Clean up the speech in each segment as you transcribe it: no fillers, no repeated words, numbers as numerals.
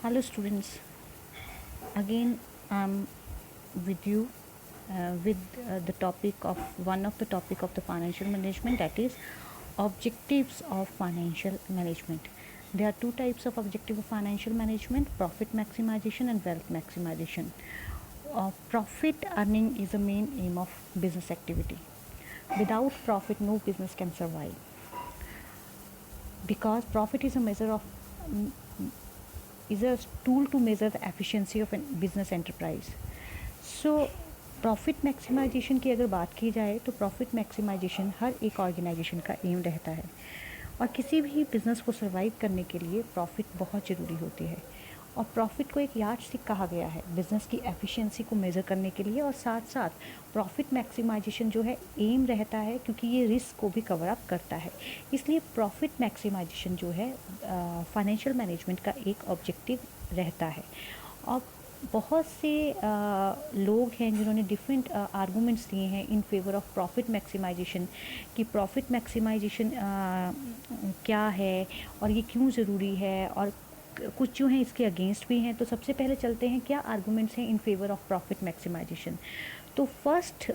Hello students, again I'm with you with the topic of one of the topic of the financial management, that is objectives of financial management. There are two types of objective of financial management: profit maximization and wealth maximization. Profit earning is the main aim of business activity. Without profit, no business can survive, because profit is a measure of is a tool to measure the efficiency of a business enterprise. So profit maximisation की अगर बात की जाए तो profit maximisation हर एक organisation का M रहता है, और किसी भी बिज़नेस को सर्वाइव करने के लिए प्रॉफिट बहुत ज़रूरी होती है। और प्रॉफिट को एक यार्डस्टिक कहा गया है बिज़नेस की एफिशिएंसी को मेज़र करने के लिए, और साथ साथ प्रॉफिट मैक्सिमाइजेशन जो है एम रहता है, क्योंकि ये रिस्क को भी कवर अप करता है। इसलिए प्रॉफिट मैक्सिमाइजेशन जो है फाइनेंशियल मैनेजमेंट का एक ऑब्जेक्टिव रहता है। और बहुत से लोग हैं जिन्होंने डिफरेंट आर्गूमेंट्स दिए हैं in favour of profit maximisation, कि प्रॉफिट मैक्सिमाइजेशन क्या है और ये क्यों ज़रूरी है, और कुछ जो हैं इसके अगेंस्ट भी हैं। तो सबसे पहले चलते हैं क्या आर्गूमेंट्स हैं in favour of profit maximisation. तो फर्स्ट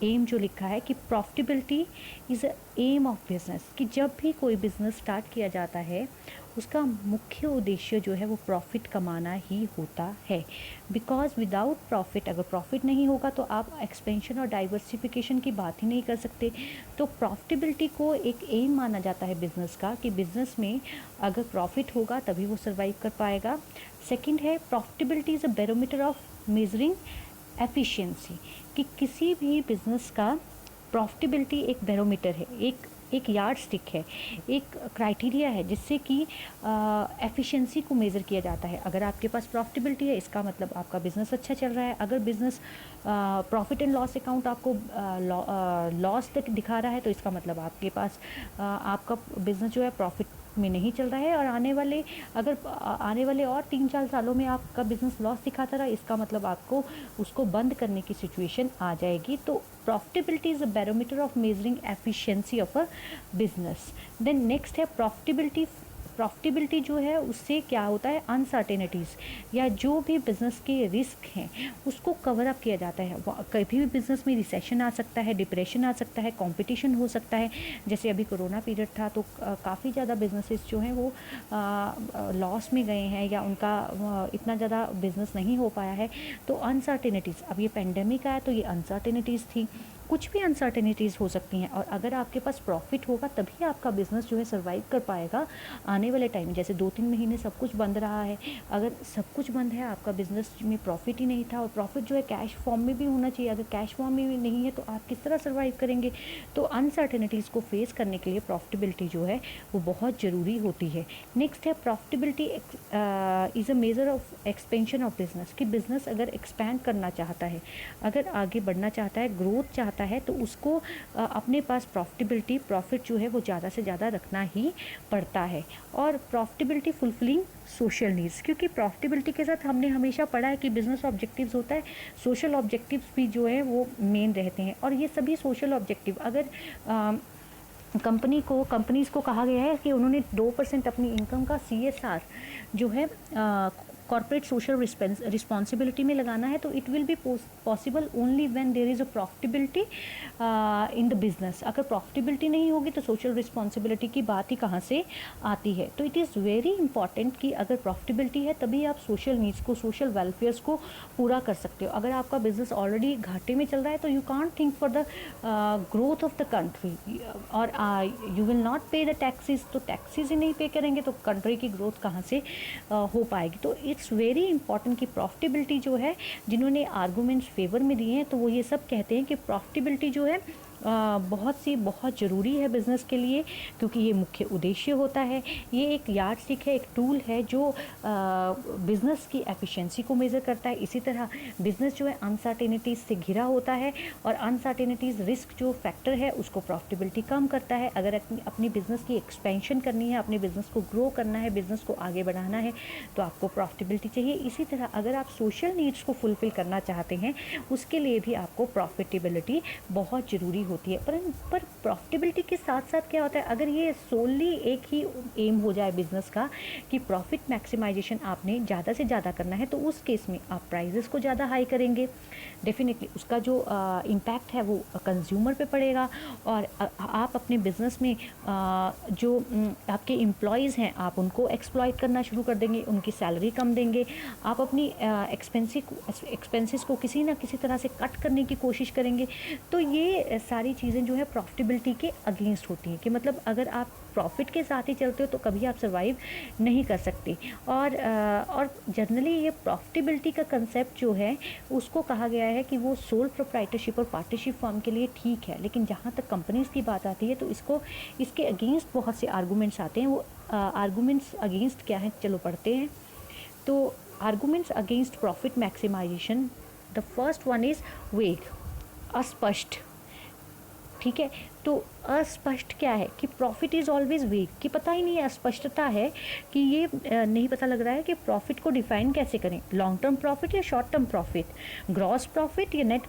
एम जो लिखा है कि profitability is a aim of business, कि जब भी कोई बिज़नेस स्टार्ट किया जाता है उसका मुख्य उद्देश्य जो है वो प्रॉफिट कमाना ही होता है। बिकॉज विदाउट प्रॉफिट, अगर प्रॉफिट नहीं होगा तो आप एक्सपेंशन और डाइवर्सिफिकेशन की बात ही नहीं कर सकते। तो प्रॉफिटेबिलिटी को एक एम माना जाता है बिज़नेस का, कि बिज़नेस में अगर प्रॉफिट होगा तभी वो सर्वाइव कर पाएगा। सेकंड है profitability is a barometer of measuring efficiency, कि किसी भी बिज़नेस का प्रॉफिटेबिलिटी एक बैरोमीटर है, एक यार्ड स्टिक है, एक क्राइटेरिया है जिससे कि एफिशिएंसी को मेज़र किया जाता है। अगर आपके पास प्रॉफिटेबिलिटी है इसका मतलब आपका बिज़नेस अच्छा चल रहा है। अगर business profit and loss account आपको लॉस तक दिखा रहा है तो इसका मतलब आपके पास आपका बिज़नेस जो है प्रॉफिट में नहीं चल रहा है, और आने वाले और 3-4 सालों में आपका बिज़नेस लॉस दिखाता रहा, इसका मतलब आपको उसको बंद करने की सिचुएशन आ जाएगी। तो profitability is a barometer of measuring efficiency of a business. Then next है प्रॉफिटेबिलिटी जो है उससे क्या होता है, अनसर्टेनिटीज़ या जो भी बिज़नेस के रिस्क हैं उसको कवर अप किया जाता है। कभी भी बिज़नेस में रिसेशन आ सकता है, डिप्रेशन आ सकता है, कंपटीशन हो सकता है। जैसे अभी कोरोना पीरियड था तो काफ़ी ज़्यादा बिजनेसेस जो हैं वो लॉस में गए हैं, या उनका इतना ज़्यादा बिज़नेस नहीं हो पाया है। तो अनसर्टेनिटीज़, अब ये पेंडेमिक आया तो ये अनसर्टेनिटीज़ थी, कुछ भी अनसर्टेनिटीज़ हो सकती हैं। और अगर आपके पास प्रॉफिट होगा तभी आपका बिज़नेस जो है सर्वाइव कर पाएगा आने वाले टाइम में। जैसे 2-3 महीने सब कुछ बंद रहा है, अगर सब कुछ बंद है, आपका बिज़नेस में प्रॉफिट ही नहीं था, और प्रॉफिट जो है कैश फॉर्म में भी होना चाहिए, अगर कैश फॉर्म में भी नहीं है तो आप किस तरह सर्वाइव करेंगे। तो अनसर्टेनिटीज़ को फेस करने के लिए प्रॉफिटेबिलिटी जो है वो बहुत ज़रूरी होती है। नेक्स्ट है profitability is a measure of expansion of business, कि बिज़नेस अगर एक्सपैंड करना चाहता है, अगर आगे बढ़ना चाहता है, ग्रोथ चाहता है, तो उसको अपने पास प्रॉफिट जो है वो ज़्यादा से ज़्यादा रखना ही पड़ता है। और प्रॉफिटेबिलिटी फुलफिलिंग सोशल नीड्स, क्योंकि प्रॉफिटेबिलिटी के साथ हमने हमेशा पढ़ा है कि बिज़नेस ऑब्जेक्टिव्स होता है, सोशल ऑब्जेक्टिव्स भी जो है वो मेन रहते हैं। और ये सभी सोशल ऑब्जेक्टिव अगर कंपनीज़ को कहा गया है कि उन्होंने 2% अपनी इनकम का CSR जो है कॉर्पोरेट सोशल रिस्पॉन्सिबिलिटी में लगाना है, तो it will be possible only when there is a profitability in the business. अगर प्रॉफिटेबिलिटी नहीं होगी तो सोशल रिस्पॉन्सिबिलिटी की बात ही कहाँ से आती है। तो इट इज़ वेरी इंपॉर्टेंट कि अगर प्रॉफिटेबिलिटी है तभी आप सोशल नीड्स को, सोशल वेलफेयर्स को पूरा कर सकते हो। अगर आपका बिजनेस ऑलरेडी घाटे में चल रहा है तो you can't think for the growth of the country, और यू विल नॉट पे द टैक्सेस, तो टैक्सेस ही नहीं पे करेंगे तो कंट्री की ग्रोथ कहाँ से हो पाएगी। तो इट्स वेरी इंपॉर्टेंट कि प्रॉफिटेबिलिटी जो है, जिन्होंने आर्गूमेंट्स फेवर में दिए हैं तो वो ये सब कहते हैं कि प्रॉफिटेबिलिटी जो है बहुत ज़रूरी है बिज़नेस के लिए, क्योंकि ये मुख्य उद्देश्य होता है। ये एक यार्डस्टिक है, एक टूल है जो बिज़नेस की एफिशिएंसी को मेज़र करता है। इसी तरह बिज़नेस जो है अनसर्टेनिटीज़ से घिरा होता है, और अनसर्टेनिटीज़ रिस्क जो फैक्टर है उसको प्रॉफिटेबिलिटी कम करता है। अगर अपनी बिज़नेस की एक्सपेंशन करनी है, अपने बिज़नेस को ग्रो करना है, बिज़नेस को आगे बढ़ाना है, तो आपको प्रॉफिटेबिलिटी चाहिए। इसी तरह अगर आप सोशल नीड्स को फुलफ़िल करना चाहते हैं उसके लिए भी आपको प्रॉफिटेबिलिटी बहुत ज़रूरी होती है। पर प्रॉफिटेबिलिटी के साथ साथ क्या होता है, अगर ये सोली एक ही एम हो जाए बिजनेस का कि प्रॉफिट मैक्सिमाइजेशन आपने ज़्यादा से ज़्यादा करना है, तो उस केस में आप प्राइजेस को ज़्यादा हाई करेंगे, डेफिनेटली उसका जो इम्पैक्ट है वो कंज्यूमर पे पड़ेगा। और आप अपने बिजनेस में जो आपके एम्प्लॉयज़ हैं आप उनको एक्सप्लॉइट करना शुरू कर देंगे, उनकी सैलरी कम देंगे, आप अपनी एक्सपेंसेस को किसी ना किसी तरह से कट करने की कोशिश करेंगे। तो ये सारी चीज़ें जो है प्रॉफिटेबिलिटी के अगेंस्ट होती हैं, कि मतलब अगर आप प्रॉफिट के साथ ही चलते हो तो कभी आप सर्वाइव नहीं कर सकते। और जनरली ये प्रॉफिटेबिलिटी का कंसेप्ट जो है उसको कहा गया है कि वो सोल प्रोप्राइटरशिप और पार्टनरशिप फॉर्म के लिए ठीक है, लेकिन जहाँ तक कंपनीज़ की बात आती है तो इसके अगेंस्ट बहुत से आर्गूमेंट्स आते हैं। वो आर्गूमेंट्स अगेंस्ट क्या है, चलो पढ़ते हैं। तो arguments against profit maximisation, the first one is vague, अस्पष्ट। ठीक है, तो अस्पष्ट क्या है कि प्रॉफिट इज़ ऑलवेज वेग, कि पता ही नहीं है, अस्पष्टता है कि ये नहीं पता लग रहा है कि प्रॉफिट को डिफाइन कैसे करें, लॉन्ग टर्म प्रॉफिट या short term profit, gross profit या नेट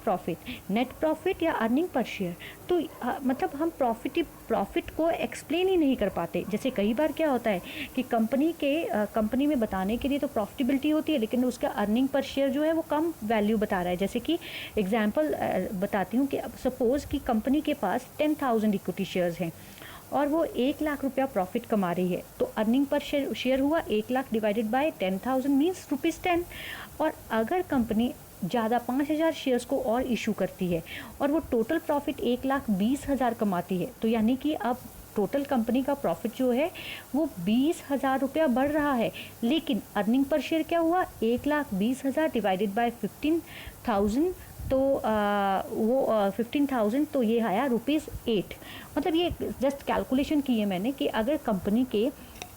प्रॉफिट या अर्निंग पर शेयर। तो मतलब हम प्रॉफिट को एक्सप्लेन ही नहीं कर पाते। जैसे कई बार क्या होता है कि कंपनी में बताने के लिए तो प्रॉफिटेबिलिटी होती है, लेकिन उसका अर्निंग पर शेयर जो है वो कम वैल्यू बता रहा है। जैसे कि एग्जाम्पल बताती हूँ कि सपोज़ कि कंपनी के पास 10,000 इक्विटी शेयर्स हैं और वो 1 लाख रुपया प्रॉफिट कमा रही है, तो अर्निंग पर शेयर हुआ 1 लाख डिवाइडेड बाय 10,000 मीन्स ₹10। और अगर कंपनी ज़्यादा 5,000 शेयर्स को और इशू करती है और वो टोटल प्रॉफिट 1,20,000 कमाती है, तो यानी कि अब टोटल कंपनी का प्रॉफिट जो है वो 20,000 रुपया बढ़ रहा है, लेकिन अर्निंग पर शेयर क्या हुआ, 1,20,000 डिवाइडेड बाय 15,000, तो वो 15,000, तो ये आया ₹8। मतलब ये जस्ट कैलकुलेशन की है मैंने कि अगर कंपनी के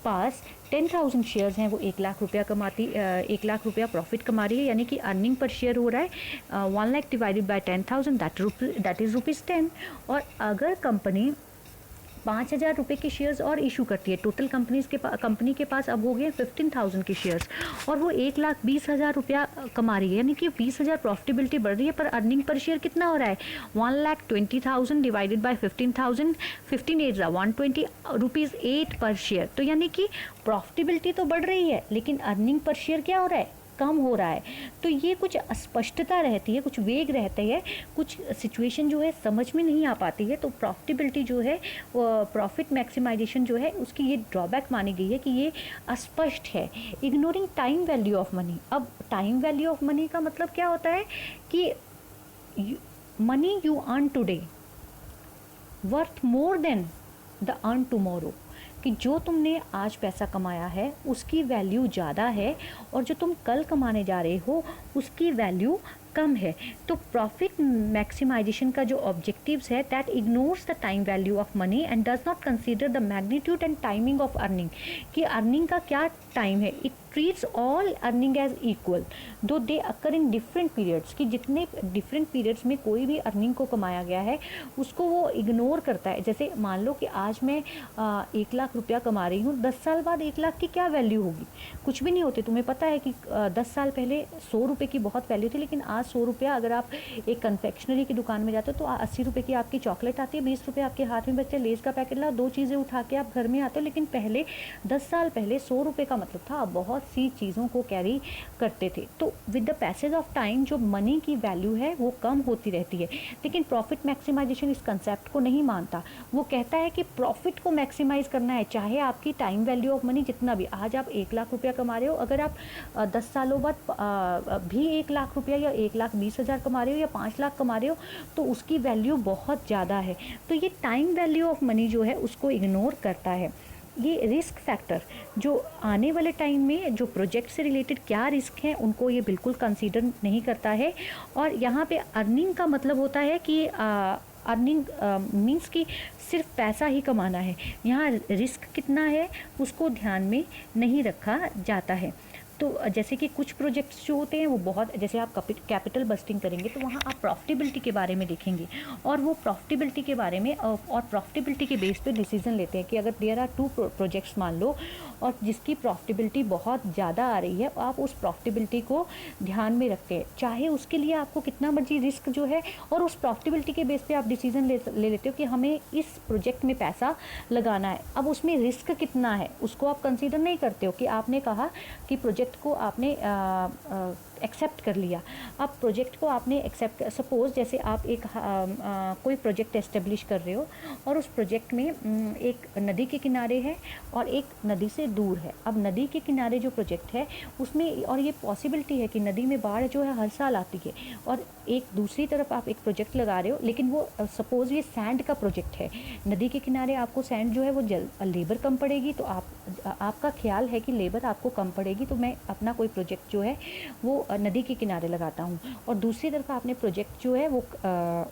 पास 10,000 शेयर्स हैं, वो 1 लाख रुपया 1 लाख रुपया प्रॉफिट कमा रही है, यानी कि अर्निंग पर शेयर हो रहा है 1 lakh divided by 10,000, that is ₹10। और अगर कंपनी 5,000 रुपये के शेयर्स और इशू करती है, टोटल कंपनी के पास अब हो गए 15,000 के शेयर्स और वो 1,20,000 रुपया कमा रही है, यानी कि 20,000 प्रॉफिटेबिलिटी बढ़ रही है, पर अर्निंग पर शेयर कितना हो रहा है, 1,20,000 डिवाइडेड बाय 15,000, 15 120 ₹8 पर शेयर। तो यानी कि प्रॉफिटेबिलिटी तो बढ़ रही है, लेकिन अर्निंग पर शेयर क्या हो रहा है, कम हो रहा है। तो ये कुछ अस्पष्टता रहती है, कुछ वेग रहते हैं, कुछ सिचुएशन जो है समझ में नहीं आ पाती है। तो प्रॉफिटेबिलिटी जो है, प्रॉफिट मैक्सिमाइजेशन जो है, उसकी ये ड्रॉबैक मानी गई है कि ये अस्पष्ट है। Ignoring time value of money. अब टाइम वैल्यू ऑफ मनी का मतलब क्या होता है कि money you earn today worth more than the earn tomorrow, कि जो तुमने आज पैसा कमाया है उसकी वैल्यू ज़्यादा है और जो तुम कल कमाने जा रहे हो उसकी वैल्यू कम है। तो प्रॉफिट मैक्सिमाइजेशन का जो ऑब्जेक्टिव्स है, that ignores the time value of money and does not consider the magnitude and timing of earning, कि अर्निंग का क्या टाइम है। It treats all earning as equal though they occur in different periods, कि जितने different periods में कोई भी earning को कमाया गया है उसको वो इग्नोर करता है। जैसे मान लो कि आज मैं 1 लाख रुपया कमा रही हूँ, 10 साल बाद 1 लाख की क्या वैल्यू होगी, कुछ भी नहीं होती। तुम्हें पता है कि 10 साल पहले 100 रुपये की बहुत वैल्यू थी, लेकिन आज 100 रुपया, अगर आप एक कन्फेक्शनरी की दुकान में जाते हो तो 80 रुपये की आपकी चॉकलेट आती है, 20 रुपये आपके हाथ में बचते, लेस का पैकेट लाओ, 2 चीज़ें उठा के आप घर में आते हो। लेकिन पहले 10 साल पहले 100 रुपये का मतलब था बहुत सी चीज़ों को कैरी करते थे। तो with the passage of time जो मनी की वैल्यू है वो कम होती रहती है। लेकिन प्रॉफिट मैक्सिमाइजेशन इस कंसेप्ट को नहीं मानता। वो कहता है कि प्रॉफिट को मैक्सिमाइज करना है, चाहे आपकी टाइम वैल्यू ऑफ मनी जितना भी, आज आप 1 लाख रुपया कमा रहे हो, अगर आप 10 सालों बाद भी 1 लाख रुपया या 1,20,000 कमा रहे हो या 5 लाख कमा रहे हो, तो उसकी वैल्यू बहुत ज़्यादा है। तो ये टाइम वैल्यू ऑफ मनी जो है उसको इग्नोर करता है। ये रिस्क फैक्टर जो आने वाले टाइम में जो प्रोजेक्ट से रिलेटेड क्या रिस्क हैं उनको ये बिल्कुल कंसीडर नहीं करता है। और यहाँ पे अर्निंग का मतलब होता है कि अर्निंग मीन्स कि सिर्फ पैसा ही कमाना है, यहाँ रिस्क कितना है उसको ध्यान में नहीं रखा जाता है। तो जैसे कि कुछ प्रोजेक्ट्स जो होते हैं वो बहुत, जैसे आप कैपिटल बस्टिंग करेंगे तो वहाँ आप प्रॉफिटेबिलिटी के बारे में देखेंगे, और वो प्रॉफिटेबिलिटी के बारे में और प्रॉफिटेबिलिटी के बेस पे डिसीजन लेते हैं कि अगर देयर आर 2 प्रोजेक्ट्स मान लो और जिसकी प्रॉफिटेबिलिटी बहुत ज़्यादा आ रही है, आप उस प्रॉफिटेबिलिटी को ध्यान में रखते हैं, चाहे उसके लिए आपको कितना मर्जी रिस्क जो है, और उस प्रॉफिटेबिलिटी के बेस पे आप डिसीजन ले लेते हो कि हमें इस प्रोजेक्ट में पैसा लगाना है। अब उसमें रिस्क कितना है उसको आप कंसीडर नहीं करते हो, कि आपने कहा कि प्रोजेक्ट को आपने एक्सेप्ट कर लिया। अब प्रोजेक्ट को आपने एक्सेप्ट, सपोज जैसे आप एक कोई प्रोजेक्ट एस्टेब्लिश कर रहे हो और उस प्रोजेक्ट में एक नदी के किनारे है और एक नदी से दूर है। अब नदी के किनारे जो प्रोजेक्ट है उसमें, और ये पॉसिबिलिटी है कि नदी में बाढ़ जो है हर साल आती है, और एक दूसरी तरफ आप एक प्रोजेक्ट लगा रहे हो, लेकिन वो सपोज ये सैंड का प्रोजेक्ट है, नदी के किनारे आपको सैंड जो है वो लेबर कम पड़ेगी, तो आपका ख्याल है कि लेबर आपको कम पड़ेगी, तो मैं अपना कोई प्रोजेक्ट जो है वो नदी के किनारे लगाता हूँ। और दूसरी तरफ आपने प्रोजेक्ट जो है वो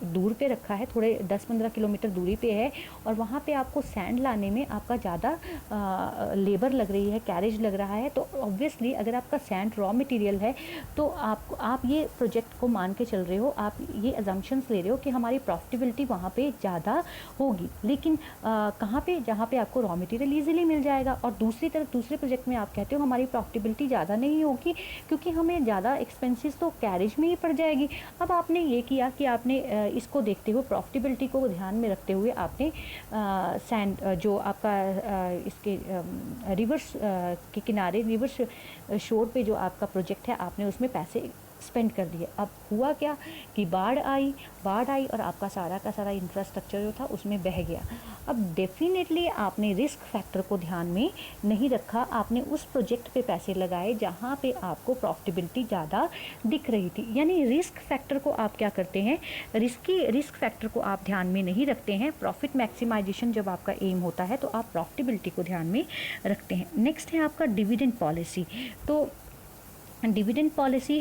दूर पे रखा है, थोड़े 10-15 किलोमीटर दूरी पे है, और वहाँ पे आपको सैंड लाने में आपका ज़्यादा लेबर लग रही है, कैरेज लग रहा है, तो ऑब्वियसली अगर आपका सैंड रॉ मटेरियल है तो आप ये प्रोजेक्ट को मान के चल रहे हो, आप ये अजम्पशंस ले रहे हो कि हमारी प्रॉफिटेबिलिटी वहाँ पे ज़्यादा होगी, लेकिन कहाँ पे, जहाँ पे आपको रॉ मटेरियल ईजिली मिल जाएगा। और दूसरी तरफ दूसरे प्रोजेक्ट में आप कहते हो हमारी प्रॉफिटेबिलिटी ज़्यादा नहीं होगी क्योंकि हमें ज़्यादा एक्सपेंसेस तो कैरेज में ही पड़ जाएगी। अब आपने ये किया कि आपने इसको देखते हुए, प्रॉफिटेबिलिटी को ध्यान में रखते हुए आपने सैंड जो आपका इसके रिवर्स के किनारे, रिवर्स शोर पे जो आपका प्रोजेक्ट है, आपने उसमें पैसे स्पेंड कर दिए। अब हुआ क्या कि बाढ़ आई और आपका सारा का सारा इंफ्रास्ट्रक्चर जो था उसमें बह गया। अब डेफिनेटली आपने रिस्क फैक्टर को ध्यान में नहीं रखा, आपने उस प्रोजेक्ट पे पैसे लगाए जहाँ पे आपको प्रॉफिटेबिलिटी ज़्यादा दिख रही थी। यानी रिस्क फैक्टर को आप क्या करते हैं, रिस्क फैक्टर को आप ध्यान में नहीं रखते हैं। प्रॉफिट मैक्सिमाइजेशन जब आपका एम होता है तो आप प्रॉफिटेबिलिटी को ध्यान में रखते हैं। नेक्स्ट है आपका डिविडेंड पॉलिसी। तो डिविडेंड पॉलिसी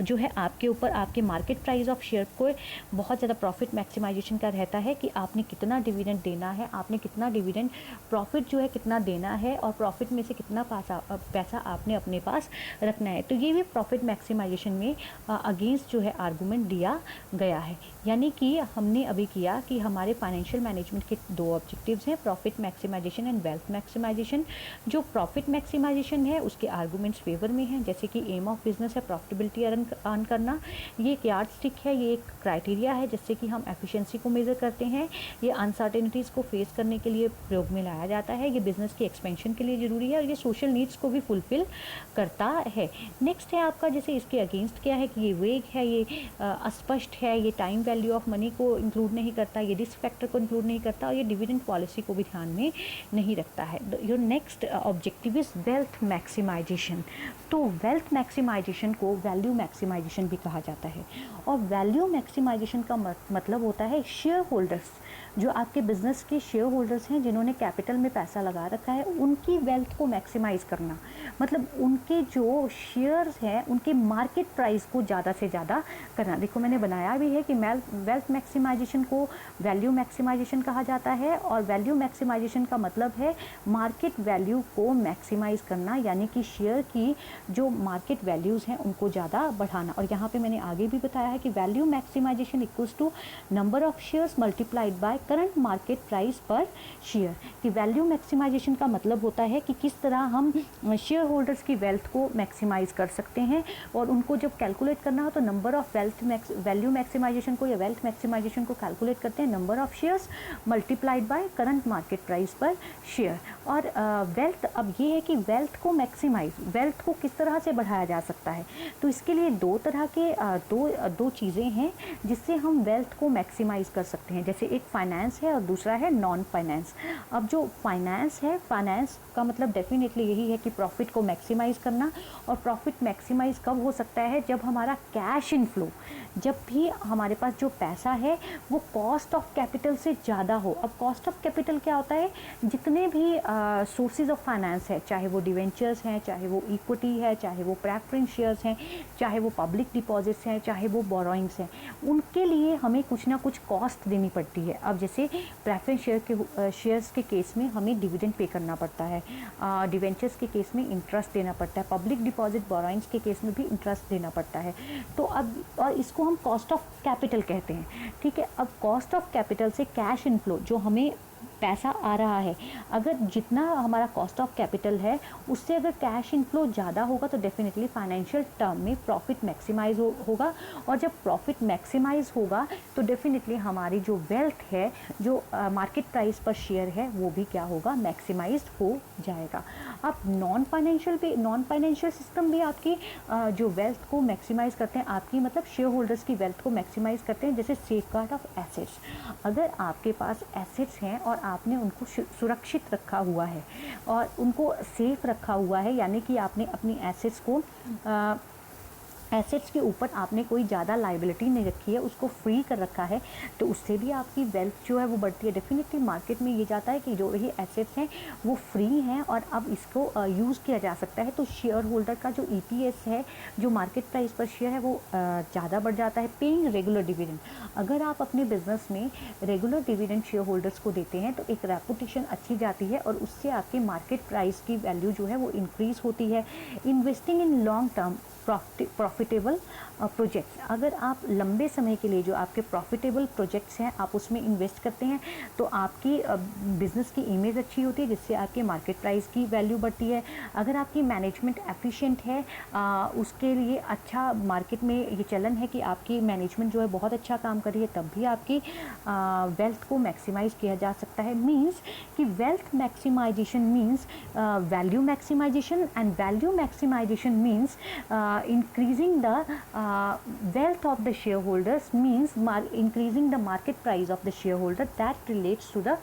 जो है आपके ऊपर, आपके मार्केट प्राइस ऑफ शेयर को बहुत ज़्यादा प्रॉफिट मैक्सिमाइजेशन का रहता है कि आपने कितना डिविडेंड देना है, आपने कितना डिविडेंड प्रॉफिट जो है कितना देना है, और प्रॉफिट में से कितना पैसा आपने अपने पास रखना है। तो ये भी प्रॉफिट मैक्सिमाइजेशन में अगेंस्ट जो है आर्गूमेंट दिया गया है। यानी कि हमने अभी किया कि हमारे फाइनेंशियल मैनेजमेंट के 2 ऑब्जेक्टिव्स हैं, profit maximisation and wealth maximisation. जो प्रॉफिट मैक्सिमाइजेशन है उसके आर्गूमेंट्स फेवर में हैं, जैसे कि एम ऑफ बिजनेस है प्रॉफिटेबिलिटी अर्न करना, ये एक यार्ड स्टिक है, ये एक क्राइटेरिया है जिससे कि हम एफिशिएंसी को मेज़र करते हैं। ये अनसर्टेनिटीज़ को फेस करने के लिए प्रयोग में लाया जाता है, ये बिजनेस की एक्सपेंशन के लिए ज़रूरी है, और ये सोशल नीड्स को भी फुलफिल करता है। नेक्स्ट है आपका, जैसे इसके अगेंस्ट क्या है कि ये वेग है, ये अस्पष्ट है, ये टाइम वैल्यू ऑफ मनी को इंक्लूड नहीं करता, ये रिस्क फैक्टर को इंक्लूड नहीं करता, और ये डिविडेंड पॉलिसी को भी ध्यान में नहीं रखता है। Your next objective is wealth maximisation. तो वेल्थ मैक्सिमाइजेशन को वैल्यू मैक्सिमाइजेशन भी कहा जाता है, और वैल्यू मैक्सिमाइजेशन का मतलब होता है शेयर होल्डर्स, जो आपके बिजनेस के शेयर होल्डर्स हैं जिन्होंने कैपिटल में पैसा लगा रखा है, उनकी वेल्थ को मैक्सिमाइज करना, मतलब उनके जो शेयर्स हैं उनके मार्केट प्राइस को ज़्यादा से ज़्यादा करना। देखो मैंने बनाया भी है कि वेल्थ मैक्सिमाइजेशन को वैल्यू मैक्सिमाइजेशन कहा जाता है, और वैल्यू मैक्सिमाइजेशन का मतलब है मार्केट वैल्यू को मैक्सिमाइज करना, यानी कि शेयर की जो मार्केट वैल्यूज़ हैं उनको ज़्यादा बढ़ाना। और यहाँ पे मैंने आगे भी बताया है कि value maximisation equals to number of shares multiplied by current market price per share. कि वैल्यू मैक्सिमाइजेशन का मतलब होता है कि किस तरह हम शेयर होल्डर्स की वेल्थ को मैक्सिमाइज कर सकते हैं, और उनको जब कैलकुलेट करना हो तो नंबर ऑफ वैल्यू मैक्सिमाइजेशन को या वेल्थ मैक्सिमाइजेशन को कैलकुलेट करते हैं number of shares multiplied by current market price per share. और वेल्थ, अब ये है कि वेल्थ को मैक्सिमाइज, वेल्थ को किस तरह से बढ़ाया जा सकता है, तो इसके लिए 2 तरह के दो चीज़ें हैं जिससे हम वेल्थ को मैक्सिमाइज कर सकते हैं। जैसे एक फाइनेंस है और दूसरा है नॉन फाइनेंस। अब जो फाइनेंस है, फाइनेंस का मतलब डेफिनेटली यही है कि प्रॉफिट को मैक्सिमाइज करना, और प्रॉफिट मैक्सिमाइज कब हो सकता है, जब हमारा कैश इनफ्लो, जब भी हमारे पास जो पैसा है वो कॉस्ट ऑफ कैपिटल से ज़्यादा हो। अब कॉस्ट ऑफ कैपिटल क्या होता है, जितने भी सोर्सेज ऑफ फाइनेंस है, चाहे वो डिवेंचर्स हैं, चाहे वो इक्विटी है, चाहे वो प्रेफरेंस शेयर्स हैं, चाहे वो पब्लिक डिपॉजिट्स हैं, चाहे वो बोरोइंग्स हैं, उनके लिए हमें कुछ ना कुछ कॉस्ट देनी पड़ती है। अब जैसे प्रेफरेंस शेयर्स के केस में हमें डिविडेंड पे करना पड़ता है, डिवेंचर्स के केस में इंटरेस्ट देना पड़ता है, पब्लिक डिपॉजिट बोरोइंग्स के केस में भी इंटरेस्ट देना पड़ता है। तो अब और इसको हम कॉस्ट ऑफ कैपिटल कहते हैं, ठीक है। अब कॉस्ट ऑफ कैपिटल से कैश इनफ्लो, जो हमें पैसा आ रहा है, अगर जितना हमारा कॉस्ट ऑफ कैपिटल है उससे अगर कैश इनफ्लो ज़्यादा होगा तो डेफिनेटली फाइनेंशियल टर्म में प्रॉफिट मैक्सिमाइज होगा, और जब प्रॉफिट मैक्सिमाइज होगा तो डेफिनेटली हमारी जो वेल्थ है, जो मार्केट प्राइस पर शेयर है, वो भी क्या होगा, मैक्सिमाइज हो जाएगा। अब नॉन फाइनेंशियल सिस्टम भी आपकी जो वेल्थ को मैक्सिमाइज करते हैं, आपकी मतलब शेयर होल्डर्स की वेल्थ को मैक्सिमाइज करते हैं, जैसे सेफगार्ड ऑफ एसेट्स। अगर आपके पास एसेट्स हैं और आपने उनको सुरक्षित रखा हुआ है और उनको सेफ रखा हुआ है, यानी कि आपने अपनी एसेट्स को एसेट्स के ऊपर आपने कोई ज़्यादा लाइबिलिटी नहीं रखी है, उसको फ्री कर रखा है, तो उससे भी आपकी वेल्थ जो है वो बढ़ती है। डेफिनेटली मार्केट में ये जाता है कि जो ये एसेट्स हैं वो फ्री हैं और अब इसको यूज़ किया जा सकता है, तो शेयर होल्डर का जो EPS है, जो मार्केट प्राइस पर शेयर है, वो ज़्यादा बढ़ जाता है। पेइंग रेगुलर डिविडेंड, अगर आप अपने बिजनेस में रेगुलर डिविडेंड शेयर होल्डर्स को देते हैं तो एक रेपुटेशन अच्छी जाती है और उससे आपके मार्केट प्राइस की वैल्यू जो है वो इंक्रीज़ होती है। Investing in long term profitable projects, अगर आप लंबे समय के लिए जो आपके प्रॉफिटेबल प्रोजेक्ट्स हैं आप उसमें इन्वेस्ट करते हैं तो आपकी बिज़नेस की इमेज अच्छी होती है, जिससे आपके मार्केट प्राइस की वैल्यू बढ़ती है। अगर आपकी मैनेजमेंट एफिशिएंट है, उसके लिए अच्छा मार्केट में ये चलन है कि आपकी मैनेजमेंट जो है बहुत अच्छा काम कर रही है, तब भी आपकी वेल्थ को मैक्सिमाइज किया जा सकता है। मीन्स कि wealth maximization means value maximization, and value maximization means increasing the wealth of the shareholders, means increasing the market price of the shareholder. That relates to the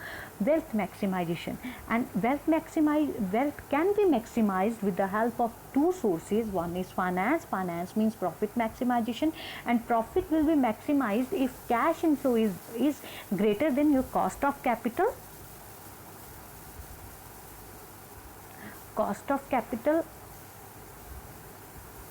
wealth maximization, and wealth can be maximized with the help of two sources. One is finance means profit maximization, and profit will be maximized if cash inflow is greater than your cost of capital. Cost of capital